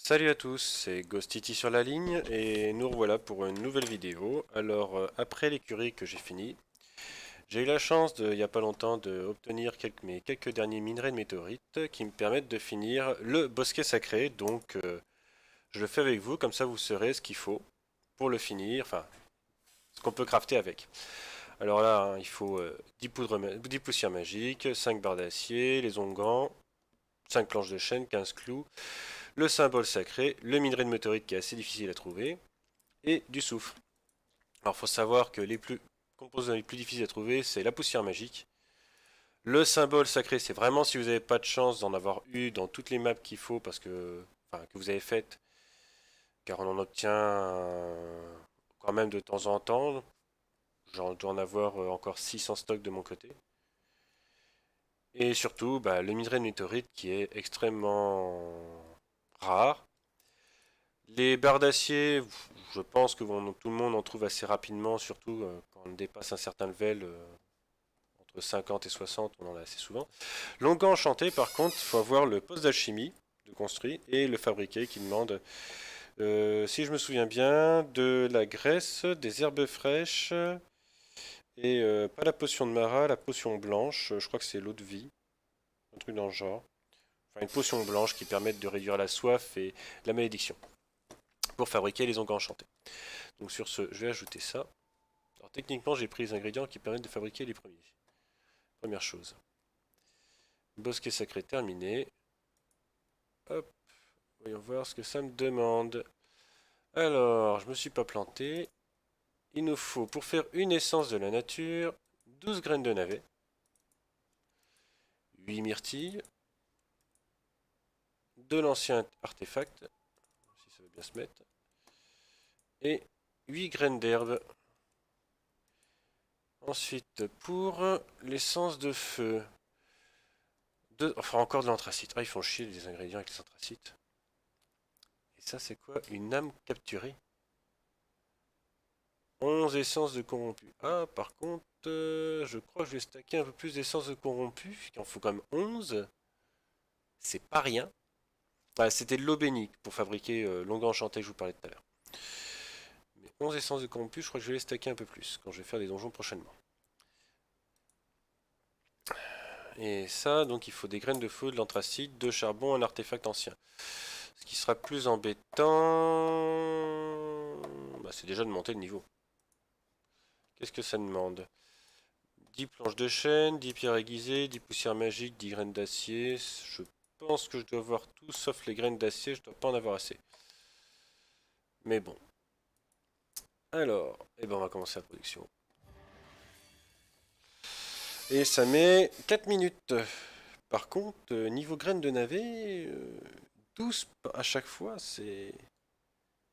Salut à tous, c'est Ghostity sur la ligne et nous revoilà pour une nouvelle vidéo. Alors après l'écurie que j'ai fini, j'ai eu la chance il y a pas longtemps d'obtenir mes quelques derniers minerais de météorites qui me permettent de finir le bosquet sacré. Donc je le fais avec vous, comme ça vous saurez ce qu'il faut pour le finir, enfin ce qu'on peut crafter avec. Alors là, hein, il faut 10 poussières magiques, 5 barres d'acier, les onguents, 5 planches de chêne, 15 clous, le symbole sacré, le minerai de météorite qui est assez difficile à trouver, et du soufre. Alors il faut savoir que les composants les plus difficiles à trouver, c'est la poussière magique. Le symbole sacré, c'est vraiment si vous n'avez pas de chance d'en avoir eu dans toutes les maps qu'il faut, enfin, que vous avez faites, car on en obtient quand même de temps en temps. J'en dois en avoir encore 6 en stock de mon côté. Et surtout, bah, le minerai de météorite qui est extrêmement rare. Les barres d'acier, je pense que tout le monde en trouve assez rapidement, surtout quand on dépasse un certain level, entre 50 et 60, on en a assez souvent. L'onguent enchanté, par contre, il faut avoir le poste d'alchimie de construit et le fabriquer qui demande, si je me souviens bien, de la graisse, des herbes fraîches et pas la potion de Mara, la potion blanche, je crois que c'est l'eau de vie, un truc dans le genre. Enfin, une potion blanche qui permet de réduire la soif et la malédiction pour fabriquer les onguents enchantés. Donc sur ce, je vais ajouter ça. Alors techniquement, j'ai pris les ingrédients qui permettent de fabriquer les premiers. Première chose. Bosquet sacré terminé. Hop, voyons voir ce que ça me demande. Alors, je me suis pas planté. Il nous faut, pour faire une essence de la nature, 12 graines de navet, 8 myrtilles, de l'ancien artefact, si ça veut bien se mettre, et 8 graines d'herbe. Ensuite, pour l'essence de feu, enfin encore de l'anthracite. Ah, ils font chier les ingrédients avec les anthracites. Et ça, c'est quoi? Une âme capturée. 11 essences de corrompu. Ah, par contre, je crois que je vais stacker un peu plus d'essences de corrompu. Il en faut quand même 11. C'est pas rien. Ah, c'était de l'eau bénite pour fabriquer l'onguent enchanté que je vous parlais tout à l'heure. Mais 11 essences de corrompu, je crois que je vais les stacker un peu plus quand je vais faire des donjons prochainement. Et ça, donc il faut des graines de feu, de l'anthracite, de charbon, un artefact ancien. Ce qui sera plus embêtant, bah, c'est déjà de monter le niveau. Qu'est-ce que ça demande? 10 planches de chêne, 10 pierres aiguisées, 10 poussières magiques, 10 graines d'acier. Je pense que je dois avoir tout sauf les graines d'acier, je dois pas en avoir assez. Mais bon. Alors, eh ben on va commencer la production. Et ça met 4 minutes. Par contre, niveau graines de navet, 12 à chaque fois, c'est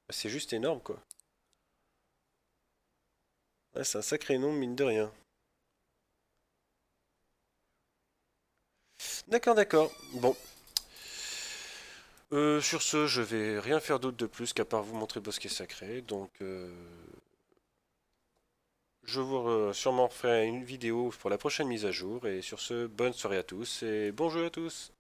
juste énorme quoi. Ouais, c'est un sacré nombre, mine de rien. D'accord, d'accord. Bon. Sur ce, je vais rien faire d'autre de plus qu'à part vous montrer Bosquet Sacré. Donc, je vous sûrement referai une vidéo pour la prochaine mise à jour. Et sur ce, bonne soirée à tous et bon jeu à tous.